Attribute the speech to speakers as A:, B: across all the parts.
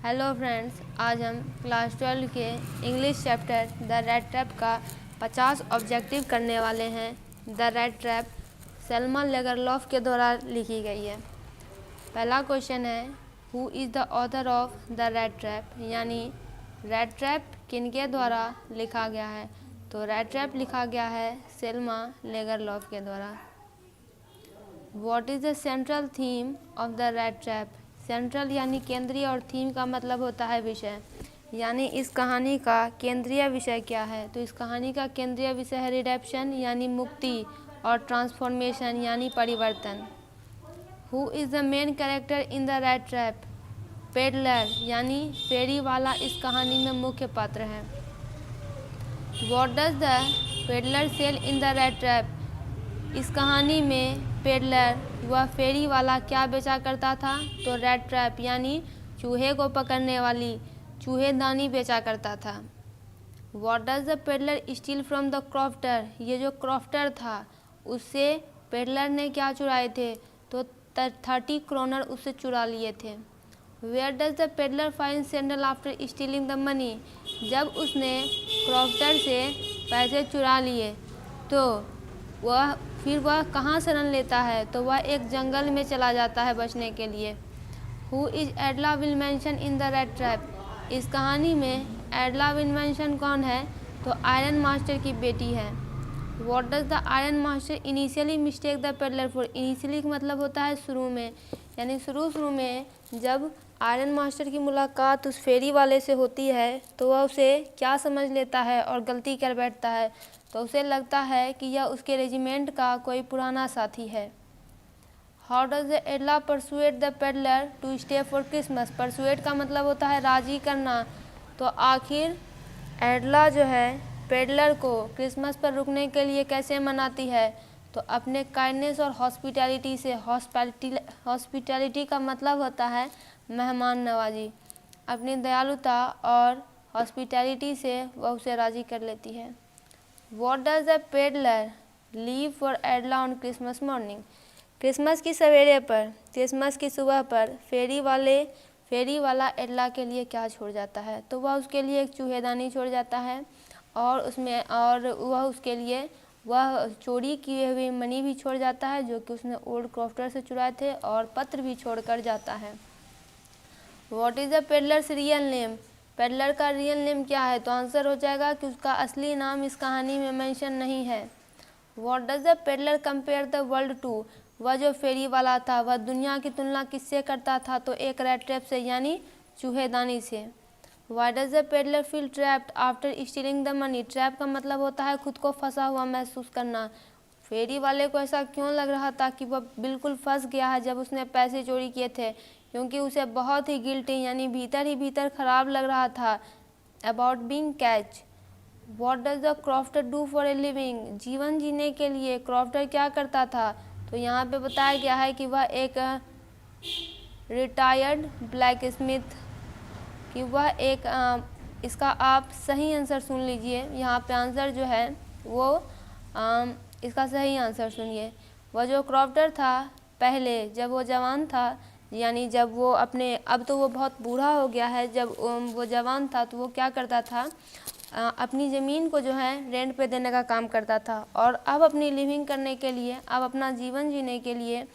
A: Hello friends, आज हम class 12 के English chapter the red trap का 50 ऑब्जेक्टिव करने वाले हैं। द रेड ट्रैप सेल्मा लेगरलॉफ के द्वारा लिखी गई है। पहला क्वेश्चन है, who is the author of the red trap, यानी रेड ट्रैप किनके द्वारा लिखा गया है। तो रेड ट्रैप लिखा गया है सेल्मा लेगरलॉफ के द्वारा। What is the central theme of the red trap. Central यानी केंद्रीय और थीम का मतलब होता है विषय, यानी इस कहानी का केंद्रीय विषय क्या है। तो इस कहानी का केंद्रीय विषय है रिडेप्शन यानी मुक्ति और ट्रांसफॉर्मेशन यानी परिवर्तन। Who is the main character in the rattrap. Peddler यानी फेरी वाला इस कहानी में मुख्य पात्र है। What does the peddler sell in the rattrap. इस कहानी में पेडलर व फेरी वाला क्या बेचा करता था। तो रेड ट्रैप यानी चूहे को पकड़ने वाली चूहेदानी बेचा करता था। What does the peddler steel from the crofter. ये जो क्रॉफ्टर था उससे पेडलर ने क्या चुराए थे। तो 30 क्रोनर उससे चुरा लिए थे। Where does the peddler find sandal after stealing the money. जब उसने क्रॉफ्टर से पैसे चुरा लिए तो फिर वह कहाँ शरण लेता है। तो वह एक जंगल में चला जाता है बचने के लिए। Who is Edla Willmansson in the rattrap. इस कहानी में एडला विलमेंशन कौन है। तो आयरन मास्टर की बेटी है। What does the iron master initially mistake the peddler for. Initially का मतलब होता है शुरू में, यानी शुरू में जब आयरन मास्टर की मुलाकात उस फेरी वाले से होती है तो वह उसे क्या समझ लेता है और गलती कर बैठता है। तो उसे लगता है कि यह उसके रेजिमेंट का कोई पुराना साथी है। How does the Edla persuade the peddler to stay for Christmas. Persuade का मतलब होता है राजी करना। तो आखिर एडला जो है पेडलर को क्रिसमस पर रुकने के लिए कैसे मनाती है। तो अपने काइंडनेस और हॉस्पिटैलिटी से। हॉस्पिटैलिटी का मतलब होता है मेहमान नवाजी। अपनी दयालुता और हॉस्पिटैलिटी से वह उसे राजी कर लेती है। What does the peddler leave for एडला on Christmas morning. Christmas की सवेरे पर, क्रिसमस की सुबह पर फेरी वाला एडला के लिए क्या छोड़ जाता है। तो वह उसके लिए एक चूहेदानी छोड़ जाता है और वह उसके लिए वह चोरी किए हुए मनी भी छोड़ जाता है जो कि उसने ओल्ड क्रॉफ्टर से चुराए थे, और पत्र भी छोड़ कर जाता है। What is the peddler's real name। Peddler का रियल नेम क्या है। तो आंसर हो जाएगा कि उसका असली नाम इस कहानी में मेंशन नहीं है। What does the peddler compare the world to. वह जो फेरी वाला था वह दुनिया की तुलना किससे करता था। तो एक रेड ट्रैप से यानी चूहेदानी से। Why does the peddler feel trapped after stealing the money. Trap का मतलब होता है खुद को फंसा हुआ महसूस करना। फेरी वाले को ऐसा क्यों लग रहा था कि वह बिल्कुल फंस गया है जब उसने पैसे चोरी किए थे, क्योंकि उसे बहुत ही गिल्टी यानी भीतर ही भीतर खराब लग रहा था about being catch. What does the crofter do for a living. जीवन जीने के लिए क्रॉफ्टर क्या करता था। तो यहाँ पे बताया गया है कि वह एक रिटायर्ड ब्लैक स्मिथ कि वह इसका आप सही आंसर सुन लीजिए। यहाँ पे आंसर जो है वो इसका सही आंसर सुनिए। वह जो क्रॉफ्टर था पहले जब वो जवान था, यानी जब वो अब तो वो बहुत बूढ़ा हो गया है, जब वो जवान था तो वो क्या करता था, अपनी ज़मीन को जो है रेंट पे देने का काम करता था, और अब अपनी लिविंग करने के लिए, अब अपना जीवन जीने के लिए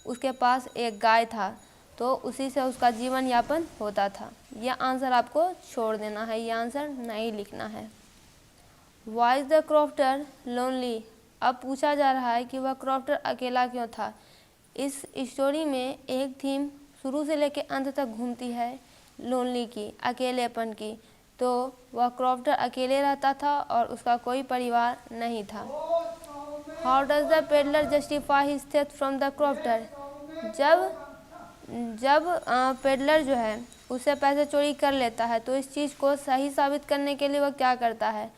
A: उसके पास एक गाय था, तो उसी से उसका जीवन यापन होता था। यह आंसर आपको छोड़ देना है, यह आंसर नहीं लिखना है। Why is the crofter lonely. अब पूछा जा रहा है कि वह क्रॉफ्टर अकेला क्यों था। इस स्टोरी में एक थीम शुरू से लेकर अंत तक घूमती है लोनली की, अकेलेपन की। तो वह क्रॉफ्टर अकेले रहता था और उसका कोई परिवार नहीं था। How does the peddler justify his theft from the crofter. जब पेडलर जो है उससे पैसे चोरी कर लेता है तो इस चीज़ को सही साबित करने के लिए वह क्या करता है।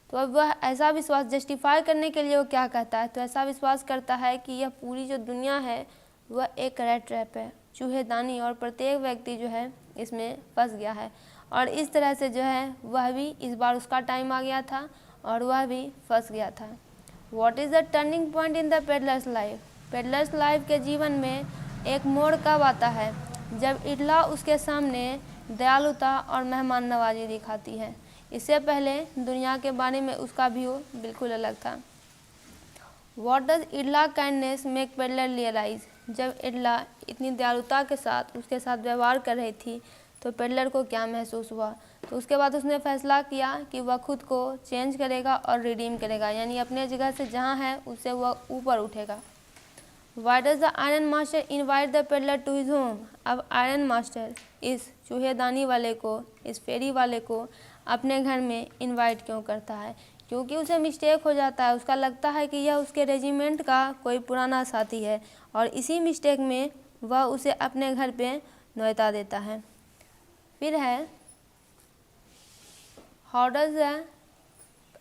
A: तो अब वह ऐसा विश्वास जस्टिफाई करने के लिए वो क्या कहता है। तो ऐसा विश्वास करता है कि यह पूरी जो दुनिया है वह एक रेड ट्रैप है, चूहेदानी, और प्रत्येक व्यक्ति जो है इसमें फंस गया है, और इस तरह से जो है वह भी इस बार उसका टाइम आ गया था और वह भी फंस गया था। What is the turning point in the peddlers life. Peddlers life के जीवन में एक मोड़ कब आता है। जब इडला उसके सामने दयालुता और मेहमान नवाजी दिखाती है। इससे पहले दुनिया के बारे में उसका व्यू बिल्कुल अलग था। What does Edla kindness make peddler realize? जब इडला इतनी दयालुता के साथ उसके साथ व्यवहार कर रही थी तो पेडलर को क्या महसूस हुआ? तो उसके बाद उसने फैसला किया कि वह खुद को चेंज करेगा और रिडीम करेगा, यानी अपने जगह से जहाँ है उससे वह ऊपर उठेगा। Why does the iron master invite the peddler to his home? अब आयरन मास्टर इस चूहेदानी वाले को, इस फेरी वाले को अपने घर में इनवाइट क्यों करता है? क्योंकि उसे मिस्टेक हो जाता है, उसका लगता है कि यह उसके रेजिमेंट का कोई पुराना साथी है और इसी मिस्टेक में वह उसे अपने घर पे न्योता देता है। फिर है हाउ डज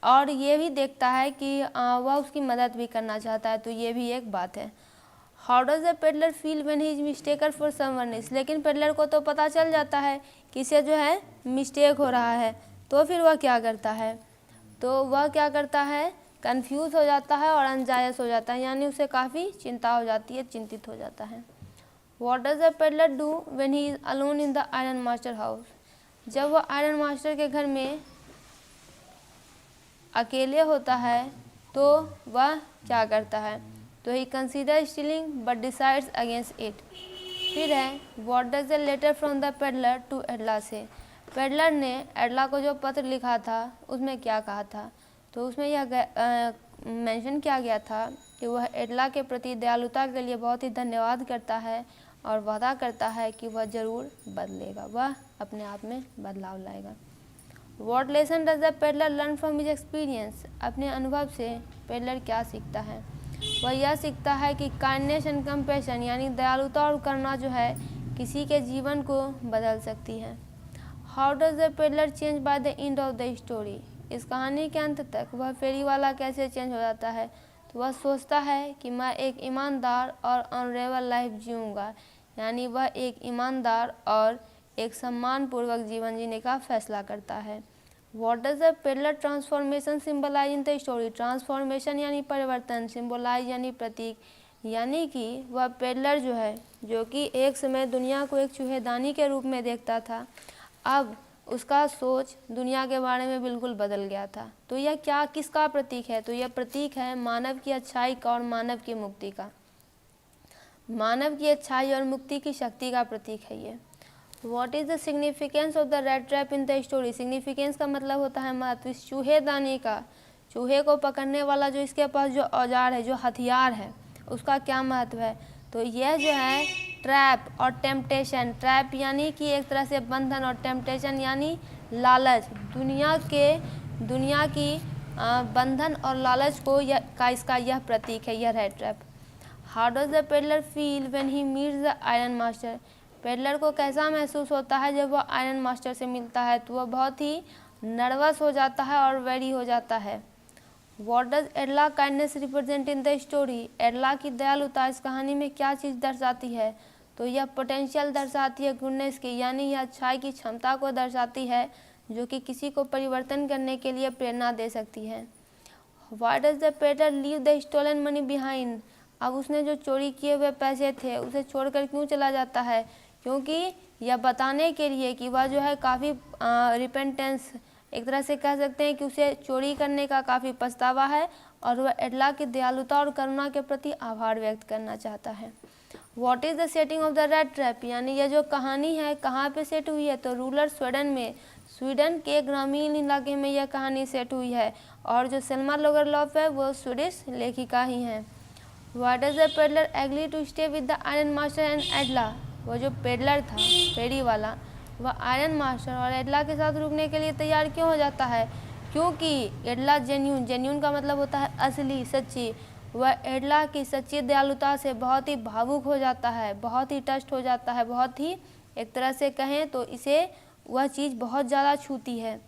A: और ये भी देखता है कि वह उसकी मदद भी करना चाहता है, तो ये भी एक बात है। How does the peddler feel when he is mistaken for someone else? लेकिन पेडलर को तो पता चल जाता है कि इसे जो है मिस्टेक हो रहा है, तो फिर वह क्या करता है? तो वह क्या करता है, कंफ्यूज हो जाता है और अनजायस हो जाता है, यानी उसे काफ़ी चिंता हो जाती है, चिंतित हो जाता है। What does the peddler do when he is alone in the iron master house? जब वह आयरन मास्टर के घर में अकेले होता है तो वह क्या करता है? तो he consider stealing but decides against it. फिर है what does the letter from the peddler to Edla say? Peddler ने एडला को जो पत्र लिखा था उसमें क्या कहा था? तो उसमें यह मेंशन किया गया था कि वह एडला के प्रति दयालुता के लिए बहुत ही धन्यवाद करता है और वादा करता है कि वह ज़रूर बदलेगा, वह अपने आप में बदलाव लाएगा। What lesson does the peddler learn from his experience? अपने अनुभव से पेडलर क्या सीखता है? वह यह सीखता है कि काइंडनेस एंड कंपैशन यानी दयालुता और करुणा जो है किसी के जीवन को बदल सकती है। How does the peddler change by the end of the story? इस कहानी के अंत तक वह फेरी वाला कैसे चेंज हो जाता है? तो वह सोचता है कि मैं एक ईमानदार और ऑनरेबल लाइफ जीऊँगा, यानी वह एक ईमानदार और एक सम्मानपूर्वक जीवन जीने का फैसला करता है। What does the peddler transformation symbolize in the story? Transformation यानी परिवर्तन, सिम्बोलाइज यानी प्रतीक, यानी कि वह पेडलर जो है, जो कि एक समय दुनिया को एक चूहेदानी के रूप में देखता था, अब उसका सोच दुनिया के बारे में बिल्कुल बदल गया था। तो यह क्या किसका प्रतीक है? तो यह प्रतीक है मानव की अच्छाई का और मानव की मुक्ति का। मानव की अच्छाई और मुक्ति की शक्ति का प्रतीक है ये। What is the significance of the rat trap in the story? Significance का मतलब होता है महत्व। इस चूहेदानी का, चूहे को पकड़ने वाला जो इसके पास जो औजार है, जो हथियार है, उसका क्या महत्व है? तो यह जो है ट्रैप और टेम्पटेशन, ट्रैप यानी कि एक तरह से बंधन और टेम्पटेशन यानी लालच, दुनिया की बंधन और लालच को इसका यह प्रतीक है, यह red trap. How does the peddler feel when he meets the iron master? Peddler को कैसा महसूस होता है जब वह आयरन मास्टर से मिलता है? तो वह बहुत ही नर्वस हो जाता है और वेरी हो जाता है। What does Edla kindness represent in the story? Edla की दयालुता इस कहानी में क्या चीज़ दर्शाती है? तो यह पोटेंशियल दर्शाती है गुडनेस की, यानी यह अच्छाई की क्षमता को दर्शाती है जो कि किसी को परिवर्तन करने के लिए प्रेरणा दे सकती है। Why does the peddler leave the stolen money behind? अब उसने जो चोरी किए हुए पैसे थे उसे छोड़कर क्यों चला जाता है? क्योंकि यह बताने के लिए कि वह जो है काफ़ी रिपेंटेंस, एक तरह से कह सकते हैं कि उसे चोरी करने का काफ़ी पछतावा है और वह एडला की दयालुता और करुणा के प्रति आभार व्यक्त करना चाहता है। What is the setting of the red trap? यानी यह जो कहानी है कहाँ पे सेट हुई है? तो रूरल स्वीडन में, स्वीडन के ग्रामीण इलाके में यह कहानी सेट हुई है और जो सेल्मा लोगरलॉफ है वो स्वीडिश लेखिका ही हैं। Why does the peddler agree to stay with the iron master and Edla? वो जो पेडलर था, फेरी वाला, वह आयरन मास्टर और एडला के साथ रुकने के लिए तैयार क्यों हो जाता है? क्योंकि एडला जेन्यून का मतलब होता है असली, सच्ची। वह एडला की सच्ची दयालुता से बहुत ही भावुक हो जाता है, बहुत ही टस्ट हो जाता है, बहुत ही एक तरह से कहें तो इसे वह चीज़ बहुत ज़्यादा छूती है।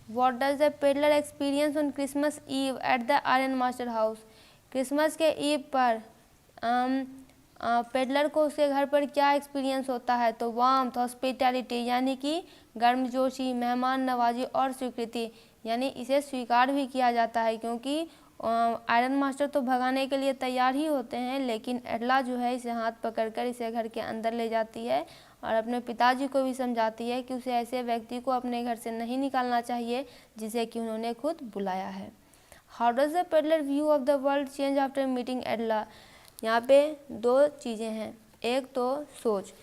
A: What does the peddler experience on Christmas Eve at the iron master house? Christmas के ईव पर पेडलर को उसके घर पर क्या एक्सपीरियंस होता है? तो वार्मथ, हॉस्पिटैलिटी यानी कि गर्मजोशी, मेहमान नवाजी और स्वीकृति, यानी इसे स्वीकार भी किया जाता है क्योंकि आयरन मास्टर तो भगाने के लिए तैयार ही होते हैं, लेकिन एडला जो है इसे हाथ पकड़कर इसे घर के अंदर ले जाती है और अपने पिताजी को भी समझाती है कि उसे ऐसे व्यक्ति को अपने घर से नहीं निकालना चाहिए जिसे कि उन्होंने खुद बुलाया है। How does the peddler view of the world change after meeting Edla. यहाँ पे दो चीज़ें हैं, एक तो सोच।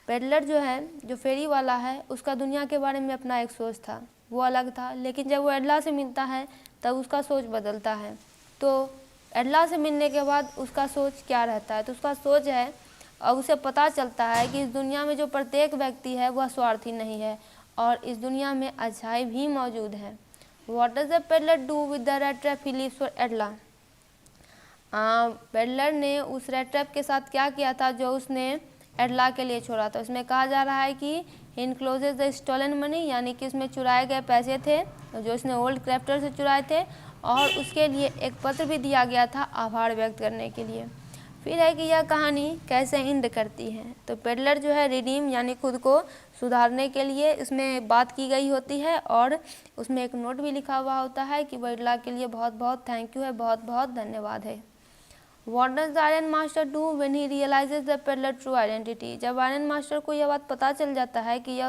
A: पेडलर जो है, जो फेरी वाला है, उसका दुनिया के बारे में अपना एक सोच था, वो अलग था, लेकिन जब वो एडला से मिलता है तब उसका सोच बदलता है। तो एडला से मिलने के बाद उसका सोच क्या रहता है, तो उसका सोच है और उसे पता चलता है कि इस दुनिया में जो प्रत्येक व्यक्ति है वह स्वार्थी नहीं है और इस दुनिया में अच्छाई भी मौजूद है। What does the peddler do with the red trap he leaves for एडला। Peddler ने उस रेड ट्रैप के साथ क्या किया था जो उसने एडला के लिए छोड़ा था। उसमें कहा जा रहा है कि ही इनक्लोजेज द स्टोलन मनी, यानी कि उसमें चुराए गए पैसे थे जो उसने ओल्ड क्रैफ्टर से चुराए थे, और उसके लिए एक पत्र भी दिया गया था आभार व्यक्त करने के लिए। फिर है कि यह कहानी कैसे एंड करती है, तो पेडलर जो है रिडीम यानी खुद को सुधारने के लिए इसमें बात की गई होती है और उसमें एक नोट भी लिखा हुआ होता है कि वो एडला के लिए बहुत बहुत थैंक यू है, बहुत बहुत धन्यवाद है। What does the iron master do when he realizes the peddler true identity। जब आयरन मास्टर को यह बात पता चल जाता है कि यह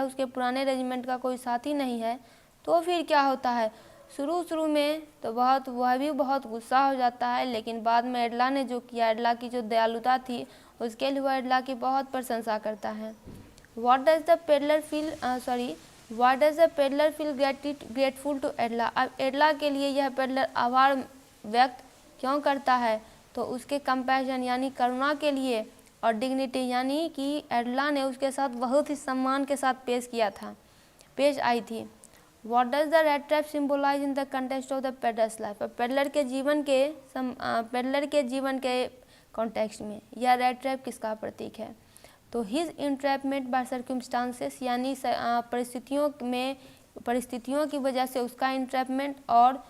A: उसके पुराने रेजिमेंट का कोई साथी नहीं है, तो फिर क्या होता है। शुरू में तो वह भी बहुत गुस्सा हो जाता है, लेकिन बाद में एडला ने जो किया, एडला की जो दयालुता थी, उसके लिए वह एडला की बहुत प्रशंसा करता है। What does the peddler feel grateful to एडला। अब एडला के लिए यह पेडलर आभार व्यक्त क्यों करता है, तो उसके कंपैशन यानी करुणा के लिए और डिग्निटी यानी कि एडला ने उसके साथ बहुत ही सम्मान के साथ पेश आई थी। What does the red trap symbolise in the context of the peddlers life. Peddler के जीवन के कॉन्टेक्स्ट में यह रेड ट्रैप किसका प्रतीक है, तो हिज इंट्रैपमेंट बाय सर्कमस्टांसेस, यानी परिस्थितियों की वजह से उसका इंट्रैपमेंट और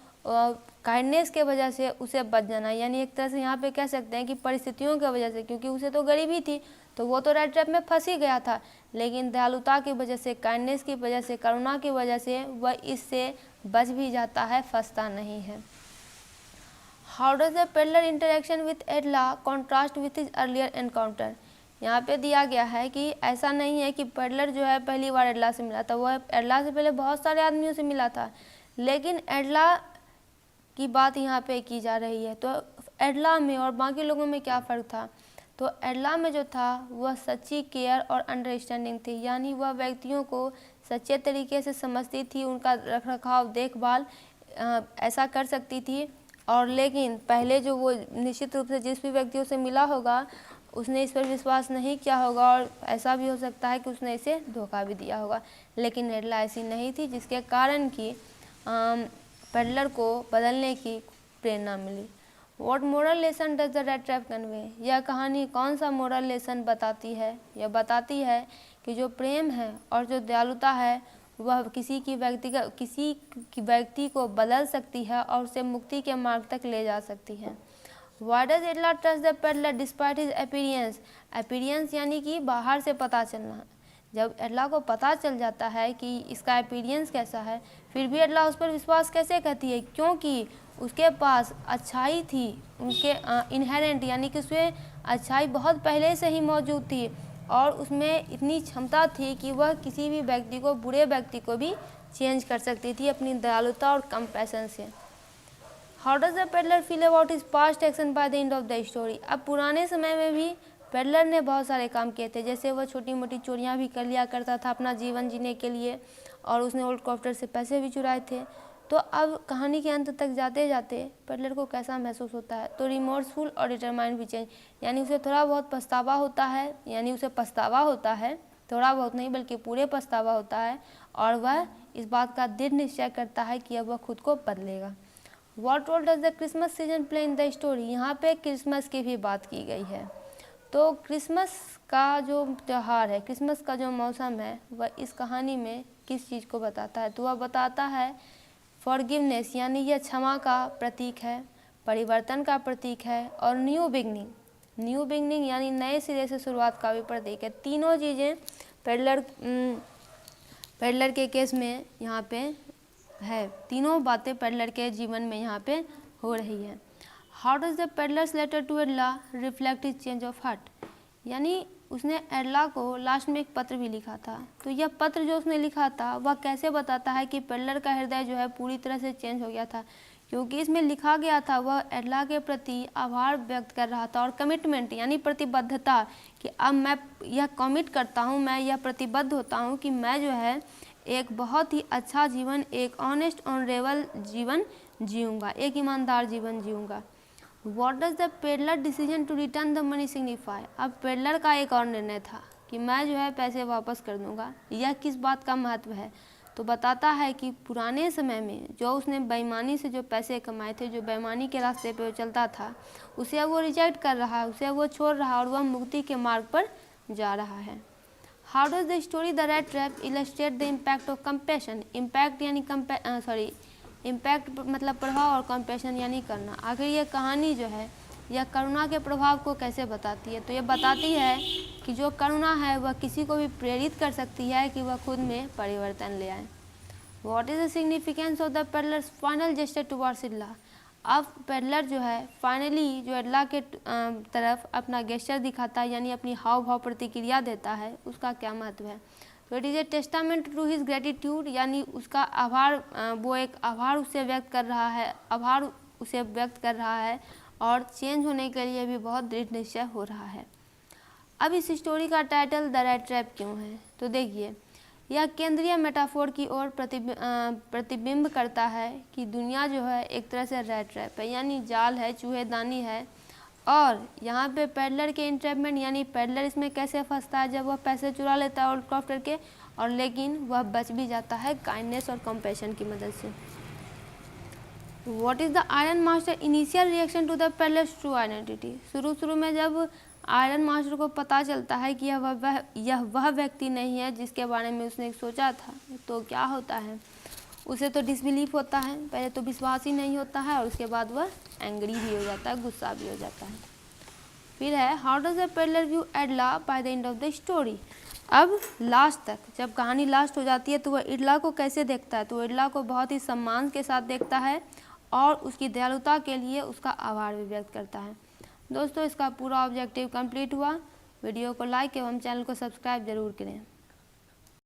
A: काइंडनेस के वजह से उसे बच जाना, यानी एक तरह से यहाँ पे कह सकते हैं कि परिस्थितियों की वजह से, क्योंकि उसे तो गरीबी थी तो वो तो रेड ट्रैप में फंस ही गया था, लेकिन दयालुता की वजह से, काइंडनेस की वजह से, करुणा की वजह से वह इससे बच भी जाता है, फंसता नहीं है। How does the peddler interaction with एडला contrast with his earlier encounter. यहाँ पे दिया गया है कि ऐसा नहीं है कि पेडलर जो है पहली बार एडला से मिला था, वह एडला से पहले बहुत सारे आदमियों से मिला था, लेकिन एडला की बात यहाँ पे की जा रही है। तो एडला में और बाकी लोगों में क्या फ़र्क था, तो एडला में जो था वह सच्ची केयर और अंडरस्टैंडिंग थी, यानी वह व्यक्तियों को सच्चे तरीके से समझती थी, उनका रखरखाव देखभाल ऐसा कर सकती थी। और लेकिन पहले जो वो निश्चित रूप से जिस भी व्यक्तियों से मिला होगा उसने इस पर विश्वास नहीं किया होगा और ऐसा भी हो सकता है कि उसने इसे धोखा भी दिया होगा, लेकिन एडला ऐसी नहीं थी, जिसके कारण कि पेडलर को बदलने की प्रेरणा मिली। What moral lesson does the rattrap convey. यह कहानी कौन सा मोरल लेसन बताती है, यह बताती है कि जो प्रेम है और जो दयालुता है वह किसी की व्यक्ति को बदल सकती है और उसे मुक्ति के मार्ग तक ले जा सकती है। Why does एडला trust the peddler despite his appearance यानी कि बाहर से पता चलना। जब एडला को पता चल जाता है कि इसका अपीयरेंस कैसा है, फिर भी एडला उस पर विश्वास कैसे करती है, क्योंकि उसके पास अच्छाई थी, उनके इनहेरेंट यानी कि उसमें अच्छाई बहुत पहले से ही मौजूद थी और उसमें इतनी क्षमता थी कि वह किसी भी व्यक्ति को, बुरे व्यक्ति को भी चेंज कर सकती थी अपनी दयालुता और कंपैशन से। How does the peddler feel about his past action by the end of the story. अब पुराने समय में भी पेडलर ने बहुत सारे काम किए थे, जैसे वह छोटी मोटी चोरियां भी कर लिया करता था अपना जीवन जीने के लिए और उसने ओल्ड क्रॉफ्टर से पैसे भी चुराए थे। तो अब कहानी के अंत तक जाते जाते पेडलर को कैसा महसूस होता है, तो रिमोर्सफुल और डिटरमाइंड भी चेंज, यानी उसे थोड़ा बहुत पछतावा होता है, थोड़ा बहुत नहीं बल्कि पूरे पछतावा होता है और वह इस बात का दृढ़ निश्चय करता है कि अब वह खुद को बदलेगा। What role does the Christmas season play in the story. यहाँ पे क्रिसमस की भी बात की गई है, तो क्रिसमस का जो त्यौहार है, क्रिसमस का जो मौसम है, वह इस कहानी में किस चीज़ को बताता है, तो वह बताता है फॉरगिवनेस, यानी यह क्षमा का प्रतीक है, परिवर्तन का प्रतीक है और न्यू बिगनिंग यानी नए सिरे से शुरुआत का भी प्रतीक है। तीनों चीज़ें पेडलर के केस में यहाँ पे है, तीनों बातें पेडलर के जीवन में यहाँ पे हो रही है। How does the peddler's letter to Edla reflect his change of heart, यानी उसने एडला को लास्ट में एक पत्र भी लिखा था। तो यह पत्र जो उसने लिखा था वह कैसे बताता है कि पेडलर का हृदय जो है पूरी तरह से चेंज हो गया था, क्योंकि इसमें लिखा गया था वह एडला के प्रति आभार व्यक्त कर रहा था और कमिटमेंट यानी प्रतिबद्धता कि अब मैं यह कमिट करता हूँ, मैं यह प्रतिबद्ध होता हूँ कि मैं जो है एक बहुत ही अच्छा जीवन, एक ऑनेस्ट ऑनरेबल जीवन जीऊँगा, एक ईमानदार जीवन जीऊँगा। What does the peddler decision to return the money signify? अब पेडलर का एक और निर्णय था कि मैं जो है पैसे वापस कर दूंगा। यह किस बात का महत्व है? तो बताता है कि पुराने समय में जो उसने बेईमानी से जो पैसे कमाए थे, जो बेईमानी के रास्ते पे वो चलता था, उसे अब वो रिजेक्ट कर रहा है, उसे अब वो छोड़ रहा है और वह मुक्ति के मार्ग पर जा रहा है। How does the story the rate trap illustrate the impact of compassion? Impact यानी इम्पैक्ट मतलब प्रभाव और कंपैशन यानी करना। आखिर यह कहानी जो है यह करुणा के प्रभाव को कैसे बताती है? तो यह बताती है कि जो करुणा है वह किसी को भी प्रेरित कर सकती है कि वह खुद में परिवर्तन ले आए। What is the significance of the peddler's final gesture towards Edla? अब पेडलर जो है फाइनली जो एडला के तरफ अपना गेस्चर दिखाता है यानी अपनी हाव भाव प्रतिक्रिया देता है, उसका क्या महत्व है? तो it is a testament to his gratitude यानी उसका आभार, वो एक आभार उसे व्यक्त कर रहा है, आभार उसे व्यक्त कर रहा है और चेंज होने के लिए भी बहुत दृढ़ निश्चय हो रहा है। अब इस स्टोरी का टाइटल द रेट ट्रैप क्यों है? तो देखिए यह केंद्रीय मेटाफोर की ओर प्रतिबिंब करता है कि दुनिया जो है एक तरह से रेट ट्रैप है यानी जाल है, चूहेदानी है। और यहाँ पे पेडलर के इंट्रैपमेंट यानी पेडलर इसमें कैसे फंसता है जब वह पैसे चुरा लेता है ओल्डक्रॉफ्ट करके, और लेकिन वह बच भी जाता है काइंडनेस और कंपैशन की मदद से। What is the iron master initial reaction to the peddler's true identity? शुरू में जब आयरन मास्टर को पता चलता है कि यह वह व्यक्ति नहीं है जिसके बारे में उसने सोचा था, तो क्या होता है? उसे तो डिसबिलीफ होता है, पहले तो विश्वास ही नहीं होता है और उसके बाद वह एंग्री भी हो जाता है, गुस्सा भी हो जाता है। फिर है how does the peddler view एडला by the end of the story? अब लास्ट तक जब कहानी लास्ट हो जाती है तो वह एडला को कैसे देखता है? तो एडला को बहुत ही सम्मान के साथ देखता है और उसकी दयालुता के लिए उसका आभार भी व्यक्त करता है। दोस्तों इसका पूरा ऑब्जेक्टिव कंप्लीट हुआ। वीडियो को लाइक एवं चैनल को सब्सक्राइब जरूर करें।